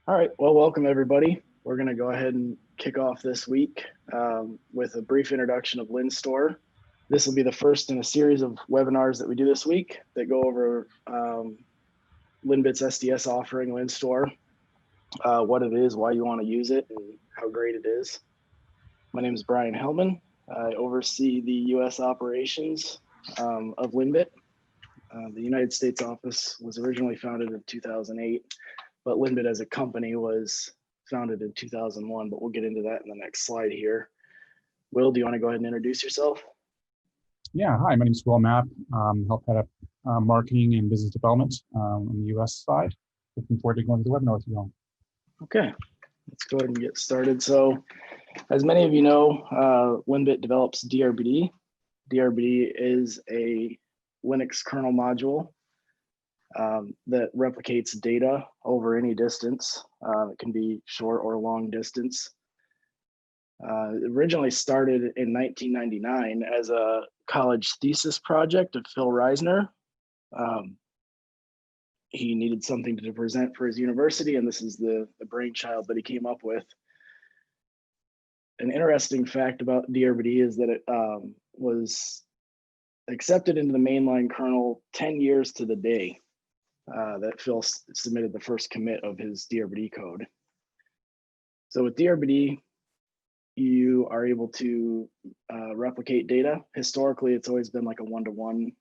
All right, well, welcome everybody. We're going to go ahead and kick off this week with a brief introduction of Linstor. This will be the first in a series of webinars that we do this week that go over Linbit's SDS offering, Linstor, what it is, why you want to use it, and how great it is. My name is Brian Hellman. I oversee the U.S. operations of Linbit. The United States office was originally founded in 2008. But Linbit as a company was founded in 2001, but we'll get into that in the next slide here. Will, do you want to go ahead and introduce yourself? Yeah, hi, my name is Will Mapp. Help head up marketing and business development on the US side. Looking forward to going to the webinar with you all. Okay, let's go ahead and get started. So as many of you know, Linbit develops Drbd. Drbd is a Linux kernel module that replicates data over any distance. It can be short or long distance. It originally started in 1999 as a college thesis project of Phil Reisner. He needed something to present for his university, and this is the brainchild that he came up with. An interesting fact about Drbd is that it was accepted into the mainline kernel 10 years to the day that Phil submitted the first commit of his Drbd code. So with Drbd, you are able to replicate data. Historically, it's always been like a one-to-one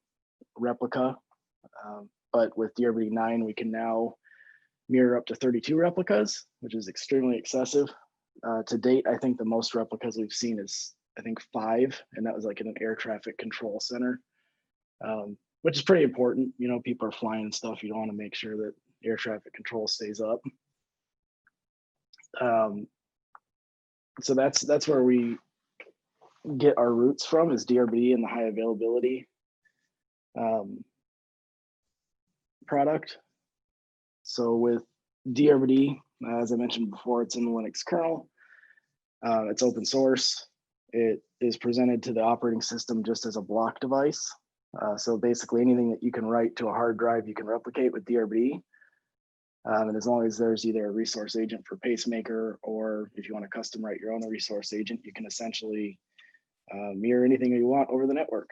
replica, but with Drbd 9, we can now mirror up to 32 replicas, which is extremely excessive. To date, I think the most replicas we've seen is, I think 5, and that was like in an air traffic control center. Which is pretty important. You know, people are flying and stuff. You don't want to make sure that air traffic control stays up. So that's where we get our roots from, is Drbd and the high availability product. So with Drbd, as I mentioned before, it's in the Linux kernel. It's open source. It is presented to the operating system just as a block device. So basically anything that you can write to a hard drive, you can replicate with Drbd. And as long as there's either a resource agent for pacemaker, or if you want to custom write your own resource agent, you can essentially mirror anything you want over the network.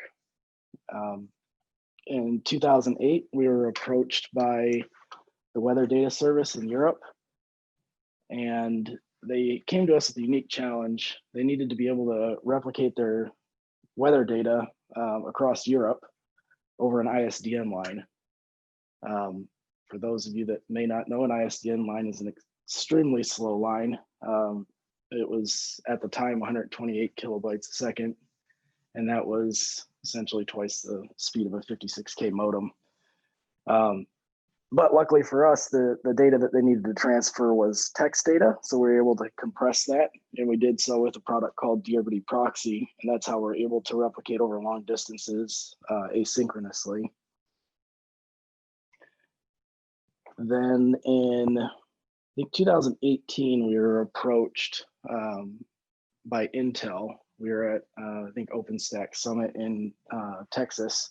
In 2008, we were approached by the Weather Data Service in Europe, and they came to us with a unique challenge. They needed to be able to replicate their weather data across Europe over an ISDN line. For those of you that may not know, an ISDN line is an extremely slow line. It was at the time 128 kilobytes a second, and that was essentially twice the speed of a 56K modem. But luckily for us, the data that they needed to transfer was text data, so we were able to compress that, and we did so with a product called Drbd Proxy, and that's how we're able to replicate over long distances asynchronously. Then in, I think 2018, we were approached by Intel. We were at, I think, OpenStack Summit in Texas.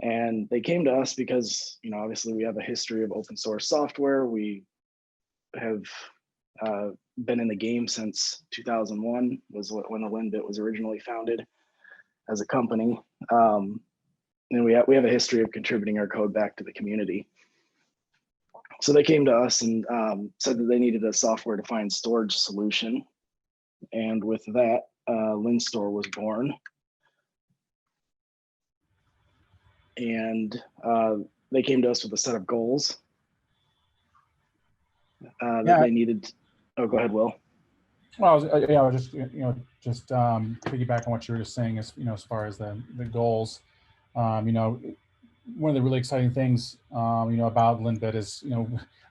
And they came to us because, you know, obviously we have a history of open source software. We have been in the game since 2001 was when the Linbit was originally founded as a company. And we have a history of contributing our code back to the community. So they came to us and said that they needed a software-defined storage solution. And with that, Linstor was born. And they came to us with a set of goals that they needed. Oh, go ahead, Will. Well, I was just piggyback on what you were just saying, as as far as the goals. One of the really exciting things about Linbit is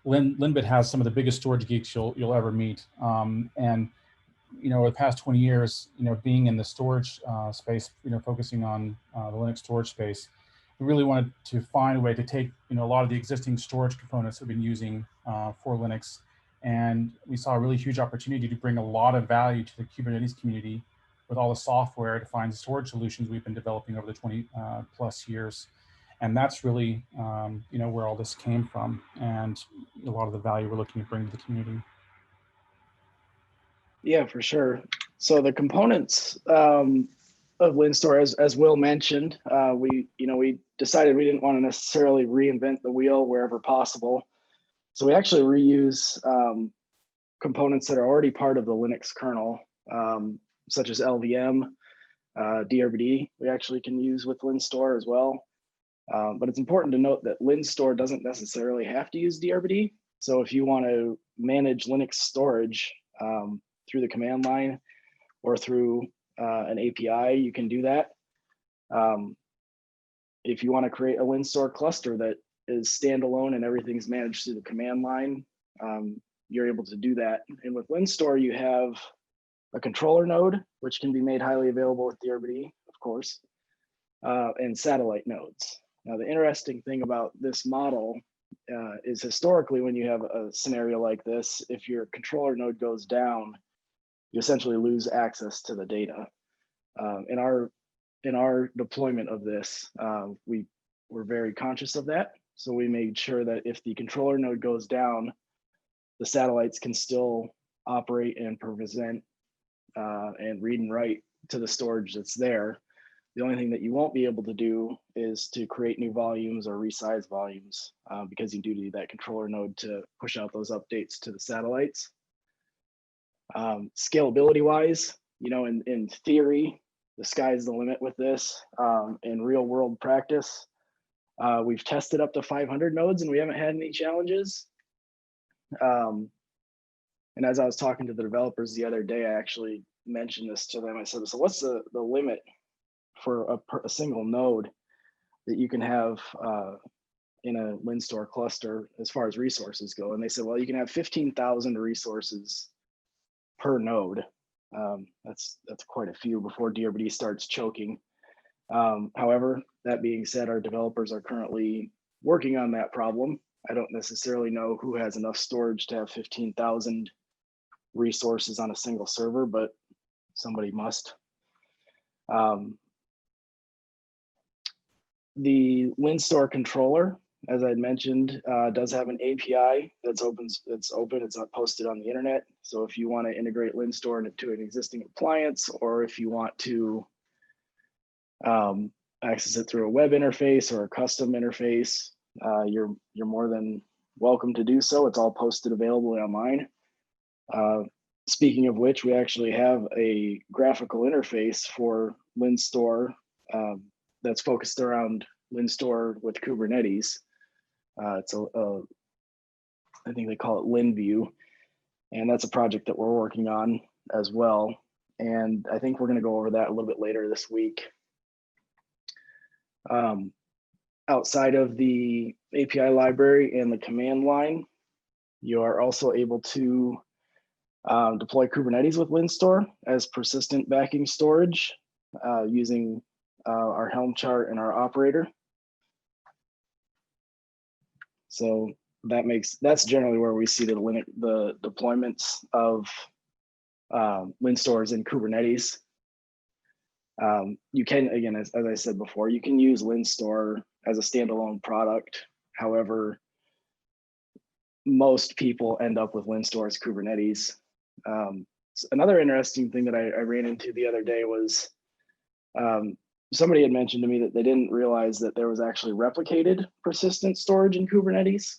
Linbit has some of the biggest storage geeks you'll ever meet, and over the past 20 years, being in the storage space, focusing on the Linux storage space, we really wanted to find a way to take a lot of the existing storage components we've been using for Linux, and we saw a really huge opportunity to bring a lot of value to the Kubernetes community with all the software-defined storage solutions we've been developing over the 20 plus years. And that's really, where all this came from, and a lot of the value we're looking to bring to the community. Yeah, for sure. So the components of Linstor, as Will mentioned, we decided we didn't want to necessarily reinvent the wheel wherever possible. So we actually reuse components that are already part of the Linux kernel, such as LVM, Drbd. We actually can use with Linstor as well. But it's important to note that Linstor doesn't necessarily have to use Drbd. So if you want to manage Linux storage through the command line or through an API, you can do that. If you want to create a Linstor cluster that is standalone and everything's managed through the command line, you're able to do that. And with Linstor, you have a controller node, which can be made highly available with Drbd, of course, and satellite nodes. Now, the interesting thing about this model is historically, when you have a scenario like this, if your controller node goes down, you essentially lose access to the data. In our deployment of this, we were very conscious of that. So we made sure that if the controller node goes down, the satellites can still operate and present and read and write to the storage that's there. The only thing that you won't be able to do is to create new volumes or resize volumes because you do need that controller node to push out those updates to the satellites. Scalability wise, in theory, the sky's the limit with this. In real world practice, we've tested up to 500 nodes and we haven't had any challenges. And as I was talking to the developers the other day, I actually mentioned this to them. I said, so what's the limit for a single node that you can have in a Linstor cluster as far as resources go? And they said, well, you can have 15,000 resources per node. That's quite a few before Drbd starts choking. However, that being said, our developers are currently working on that problem. I don't necessarily know who has enough storage to have 15,000 resources on a single server, but somebody must. The Linstor controller, as I mentioned, does have an API that's open. It's not posted on the internet. So if you want to integrate Linstor into an existing appliance, or if you want to access it through a web interface or a custom interface, you're more than welcome to do so. It's all posted available online. Speaking of which, we actually have a graphical interface for Linstor that's focused around Linstor with Kubernetes. It's I think they call it LinView, and that's a project that we're working on as well. And I think we're going to go over that a little bit later this week. Outside of the API library and the command line, you are also able to deploy Kubernetes with Linstor as persistent backing storage using our Helm chart and our operator. So that's generally where we see the deployments of Linstors in Kubernetes. You can, again, as I said before, you can use Linstor as a standalone product. However, most people end up with Linstor as Kubernetes. Another interesting thing that I ran into the other day was somebody had mentioned to me that they didn't realize that there was actually replicated persistent storage in Kubernetes.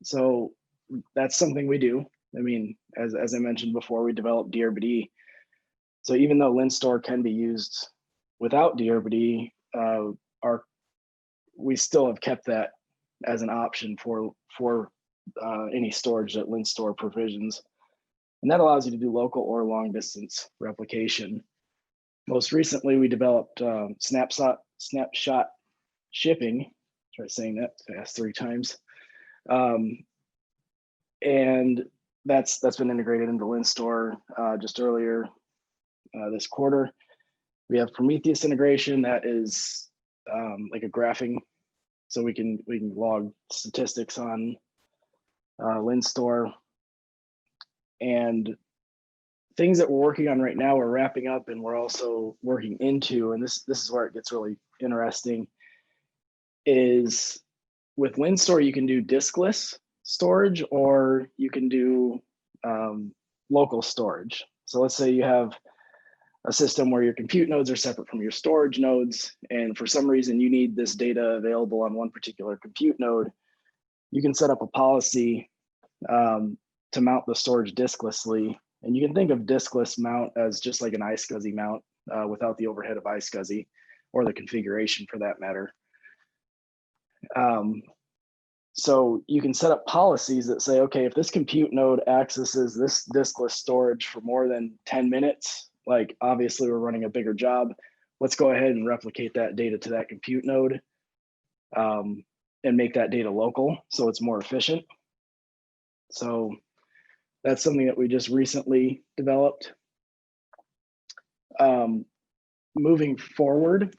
So that's something we do. I mean, as I mentioned before, we developed Drbd. So even though Linstor can be used without Drbd, we still have kept that as an option for any storage that Linstor provisions. And that allows you to do local or long distance replication. Most recently, we developed snapshot shipping. Try saying that fast 3 times. And that's been integrated into Linstor just earlier this quarter. We have Prometheus integration that is like a graphing, so we can log statistics on Linstor. And things that we're working on right now, we're wrapping up, and we're also working into, and this is where it gets really interesting, is with Linstor, you can do diskless storage or you can do local storage. So let's say you have a system where your compute nodes are separate from your storage nodes, and for some reason you need this data available on one particular compute node. You can set up a policy to mount the storage disklessly, and you can think of diskless mount as just like an iSCSI mount without the overhead of iSCSI, or the configuration for that matter. So you can set up policies that say, okay, if this compute node accesses this diskless storage for more than 10 minutes, like obviously we're running a bigger job, let's go ahead and replicate that data to that compute node and make that data local so it's more efficient. So that's something that we just recently developed. Moving forward,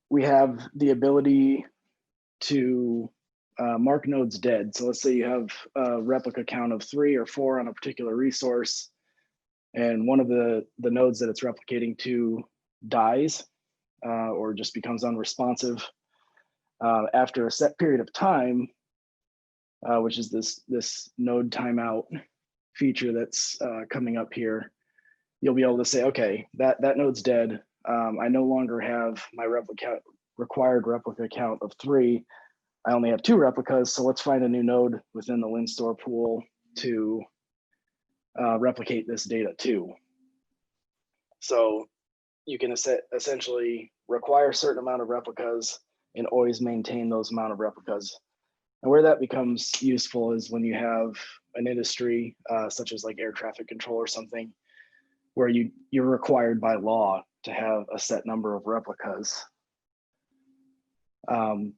we have the ability to mark nodes dead. So let's say you have a replica count of 3 or 4 on a particular resource, and one of the nodes that it's replicating to dies or just becomes unresponsive. After a set period of time, which is this node timeout feature that's coming up here, you'll be able to say, okay, that node's dead. I no longer have my required replica count of 3. I only have 2 replicas, so let's find a new node within the Linstor pool to replicate this data to. So you can essentially require a certain amount of replicas and always maintain those amount of replicas. And where that becomes useful is when you have an industry such as like air traffic control or something, where you're required by law to have a set number of replicas.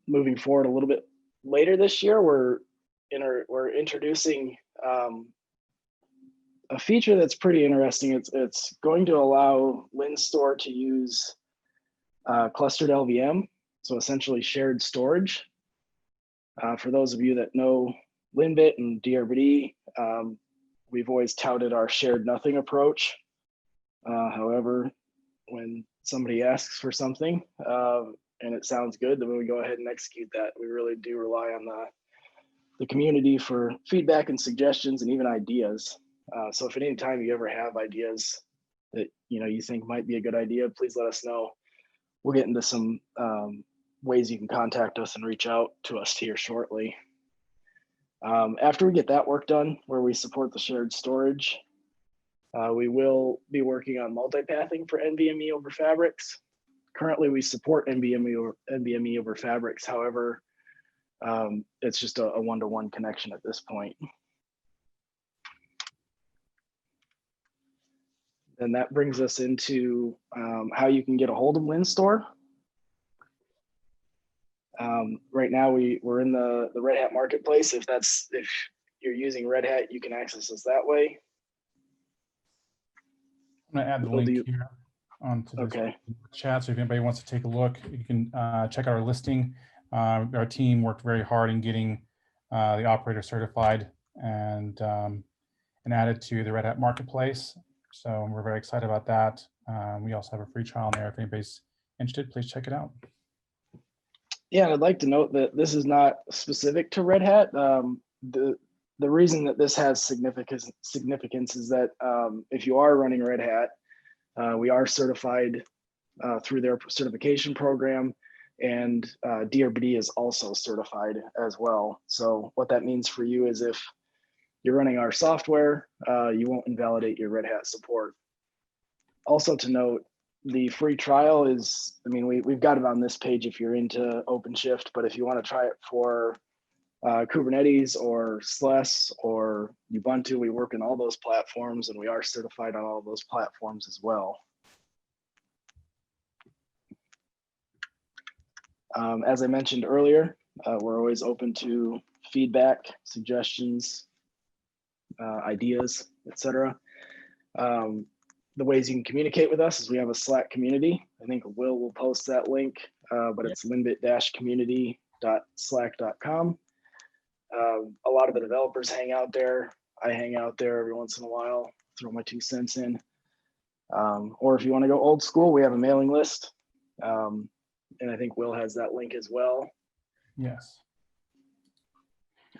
Moving forward a little bit later this year, we're introducing a feature that's pretty interesting. It's going to allow Linstor to use clustered LVM, so essentially shared storage. For those of you that know Linbit and Drbd, we've always touted our shared nothing approach. However, when somebody asks for something and it sounds good, then we go ahead and execute that. We really do rely on the community for feedback and suggestions and even ideas. So if at any time you ever have ideas that you think might be a good idea, please let us know. We'll get into some ways you can contact us and reach out to us here shortly. After we get that work done, where we support the shared storage, we will be working on multipathing for NVMe over fabrics. Currently, we support NVMe over fabrics. However, it's just a one-to-one connection at this point. And that brings us into how you can get a hold of Linstor. Right now, we're in the Red Hat marketplace. If you're using Red Hat, you can access us that way. I'm going to add the link here onto this chat. So if anybody wants to take a look, you can check out our listing. Our team worked very hard in getting the operator certified and added to the Red Hat marketplace. So we're very excited about that. We also have a free trial in there. If anybody's interested, please check it out. Yeah, and I'd like to note that this is not specific to Red Hat. The reason that this has significance is that if you are running Red Hat, we are certified through their certification program, and Drbd is also certified as well. So what that means for you is if you're running our software, you won't invalidate your Red Hat support. Also to note, the free trial is, we've got it on this page if you're into OpenShift, but if you want to try it for Kubernetes or SLES or Ubuntu, we work in all those platforms and we are certified on all of those platforms as well. As I mentioned earlier, we're always open to feedback, suggestions, ideas, etc. The ways you can communicate with us is we have a Slack community. I think will post that link, but it's linbit-community.slack.com. A lot of the developers hang out there. I hang out there every once in a while, throw my 2 cents in. Or if you want to go old school, we have a mailing list. and I think Will has that link as well. Yes.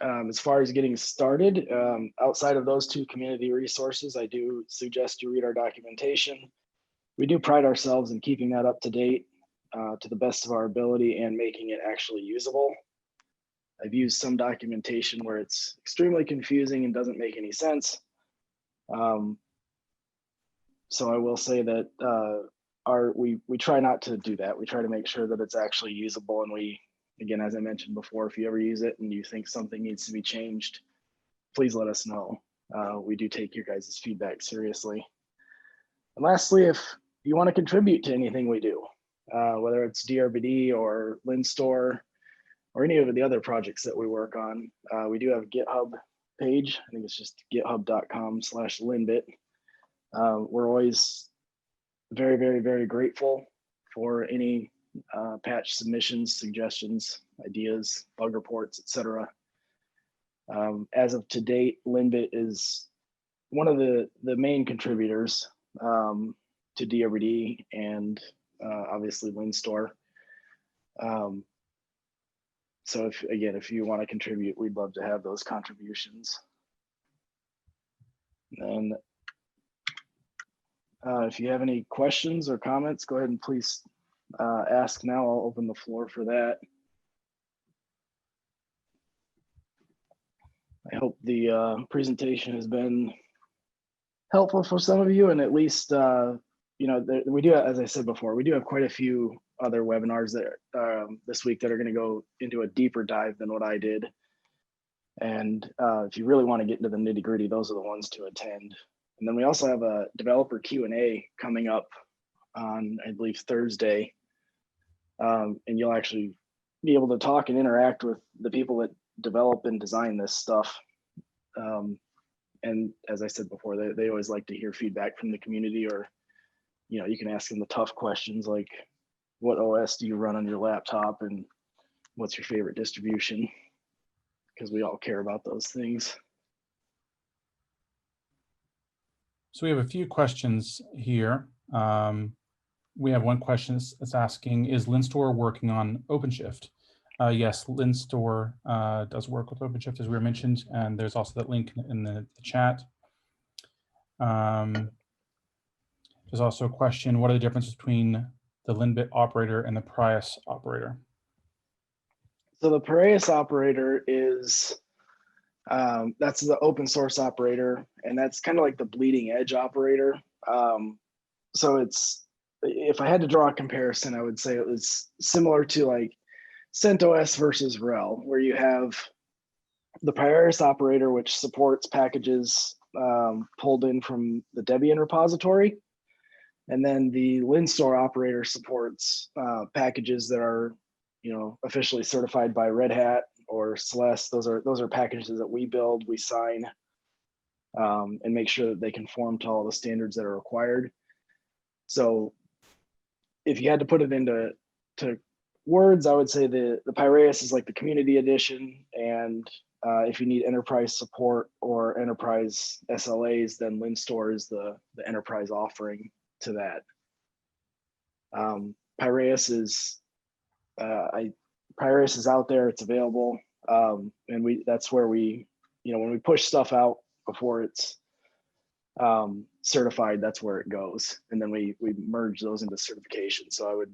As far as getting started, outside of those two community resources, I do suggest you read our documentation. We do pride ourselves in keeping that up to date to the best of our ability and making it actually usable. I've used some documentation where it's extremely confusing and doesn't make any sense. So I will say that we try not to do that. We try to make sure that it's actually usable, and we, again, as I mentioned before, if you ever use it and you think something needs to be changed, please let us know. We do take your guys' feedback seriously. And lastly, if you want to contribute to anything we do, whether it's Drbd or Linstor or any of the other projects that we work on, we do have a GitHub page. I think it's just github.com/linbit. We're always very, very, very grateful for any patch submissions, suggestions, ideas, bug reports, etc. As of to date, Linbit is one of the main contributors to Drbd and obviously Linstor. So if you want to contribute, we'd love to have those contributions. And if you have any questions or comments, go ahead and please ask now. I'll open the floor for that. I hope the presentation has been helpful for some of you, and at least, we do, as I said before, we do have quite a few other webinars that this week that are going to go into a deeper dive than what I did. And if you really want to get into the nitty gritty, those are the ones to attend. And then we also have a developer Q&A coming up on, I believe, Thursday. And you'll actually be able to talk and interact with the people that develop and design this stuff. And as I said before, they always like to hear feedback from the community, or, you can ask them the tough questions like, what OS do you run on your laptop and what's your favorite distribution? Because we all care about those things. So we have a few questions here. We have one question that's asking, is Linstor working on OpenShift? Yes, Linstor does work with OpenShift, as we were mentioned, and there's also that link in the chat. There's also a question, what are the differences between the Linbit operator and the Prius operator? So the Prius operator is, that's the open source operator, and that's kind of like the bleeding edge operator. So it's, if I had to draw a comparison, I would say it was similar to like CentOS versus RHEL, where you have the Prius operator, which supports packages pulled in from the Debian repository. And then the Linstor operator supports packages that are, officially certified by Red Hat or Celeste. Those are packages that we build, we sign, and make sure that they conform to all the standards that are required. So if you had to put it into words, I would say the Piraeus is like the community edition, and if you need enterprise support or enterprise SLAs, then Linstor is the enterprise offering to that. Piraeus is Piraeus is out there, it's available, and that's where we, when we push stuff out before it's certified, that's where it goes, and then we merge those into certification. So I would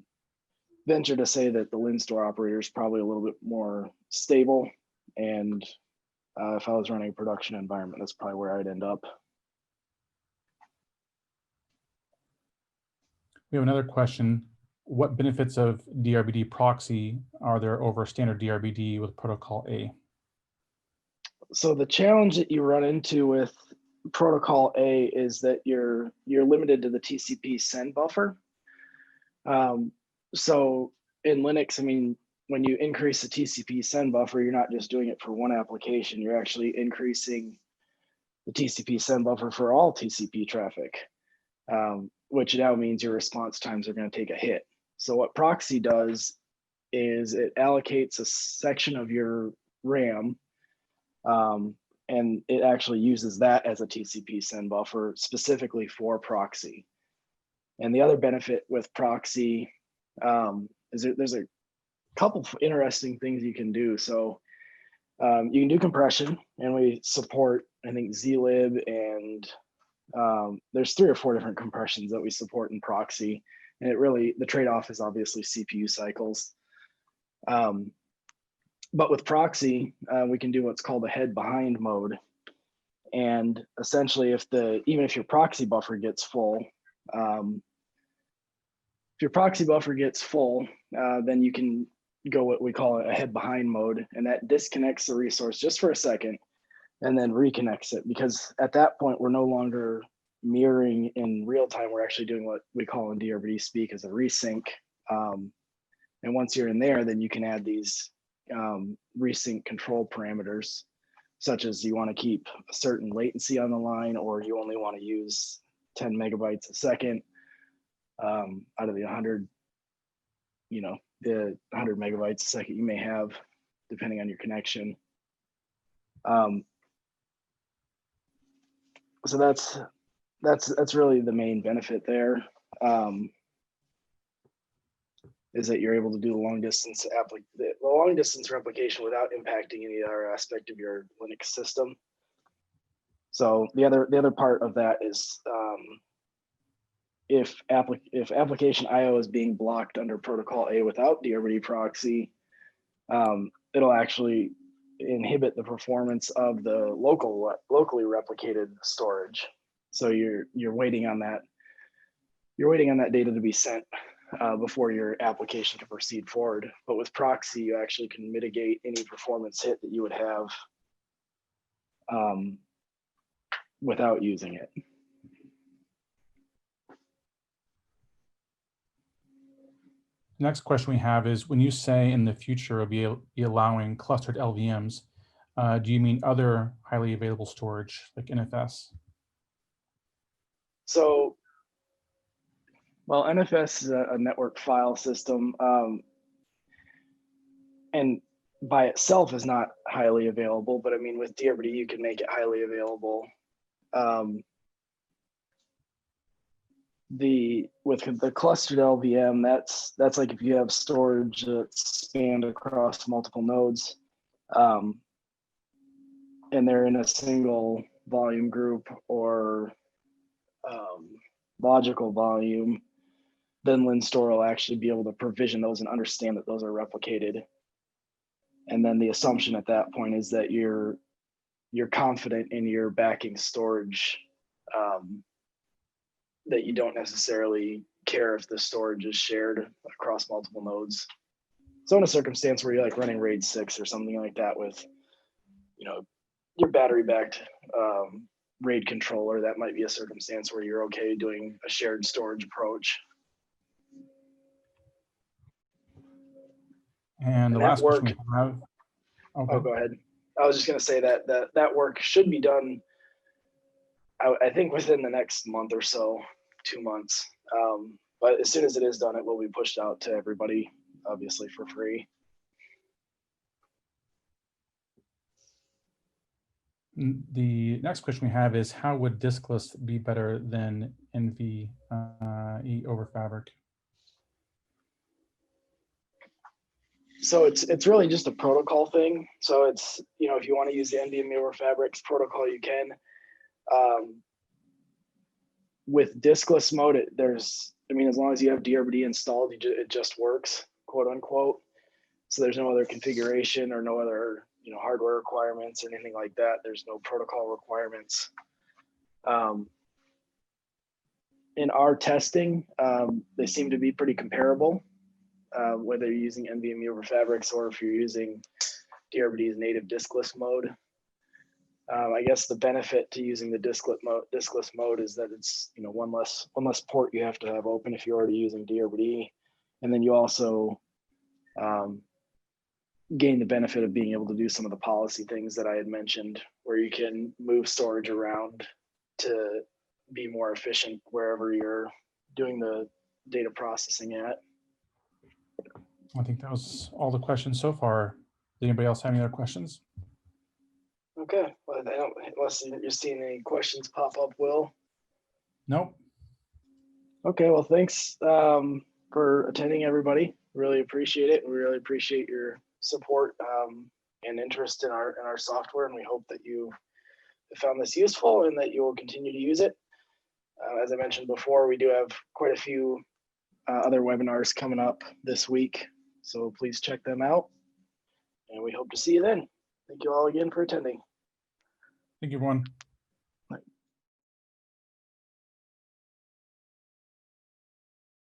venture to say that the Linstor operator is probably a little bit more stable, and if I was running a production environment, that's probably where I'd end up. We have another question. What benefits of Drbd Proxy are there over standard Drbd with Protocol A? So the challenge that you run into with Protocol A is that you're limited to the TCP send buffer. So in Linux, I mean, when you increase the TCP send buffer, you're not just doing it for one application, you're actually increasing the TCP send buffer for all TCP traffic, which now means your response times are going to take a hit. So what Proxy does is it allocates a section of your RAM, and it actually uses that as a TCP send buffer specifically for Proxy. And the other benefit with Proxy, there's a couple of interesting things you can do. So you can do compression, and we support, I think, zlib, and there's 3 or 4 different compressions that we support in Proxy. And the trade-off is obviously CPU cycles. But with Proxy, we can do what's called a head-behind mode. And essentially, even if your proxy buffer gets full, then you can go what we call a head-behind mode, and that disconnects the resource just for a second and then reconnects it, because at that point, we're no longer mirroring in real time. We're actually doing what we call in Drbd speak as a resync. And once you're in there, then you can add these resync control parameters, such as you want to keep a certain latency on the line, or you only want to use 10 megabytes a second out of the 100, the 100 megabytes a second you may have, depending on your connection. So that's really the main benefit there, is that you're able to do the long distance replication without impacting any other aspect of your Linux system. So the other part of that is if application IO is being blocked under Protocol A without Drbd Proxy, it'll actually inhibit the performance of the locally replicated storage. So you're waiting on that data to be sent before your application can proceed forward. But with Proxy, you actually can mitigate any performance hit that you would have without using it. Next question we have is, when you say in the future will be allowing clustered LVMs, do you mean other highly available storage like NFS? So, well, NFS is a network file system, and by itself is not highly available, but I mean, with Drbd, you can make it highly available. With the clustered LVM, that's like if you have storage that's spanned across multiple nodes, and they're in a single volume group or logical volume, then Linstor will actually be able to provision those and understand that those are replicated. And then the assumption at that point is that you're confident in your backing storage, that you don't necessarily care if the storage is shared across multiple nodes. So in a circumstance where you're like running RAID 6 or something like that with, your battery backed RAID controller, that might be a circumstance where you're okay doing a shared storage approach. And the last question we have. Oh, go ahead. I was just going to say that work should be done, I think, within the next month or so, 2 months. But as soon as it is done, it will be pushed out to everybody, obviously for free. The next question we have is, how would diskless be better than NVMe over Fabric? So it's really just a protocol thing. So it's, if you want to use the NVMe over Fabric's protocol, you can. With diskless mode, as long as you have Drbd installed, it just works, quote unquote. So there's no other configuration or no other, hardware requirements or anything like that. There's no protocol requirements. In our testing, they seem to be pretty comparable, whether you're using NVMe over Fabrics or if you're using Drbd's native diskless mode. I guess the benefit to using the diskless mode is that it's one less port you have to have open if you're already using Drbd, and then you also gain the benefit of being able to do some of the policy things that I had mentioned, where you can move storage around to be more efficient wherever you're doing the data processing at. I think that was all the questions so far. Does anybody else have any other questions? Okay, well, unless you're seeing any questions pop up, Will? Nope. Okay, well, thanks for attending, everybody. Really appreciate it. We really appreciate your support and interest in our software, and we hope that you found this useful and that you will continue to use it. As I mentioned before, we do have quite a few other webinars coming up this week, so please check them out, and we hope to see you then. Thank you all again for attending. Thank you, everyone.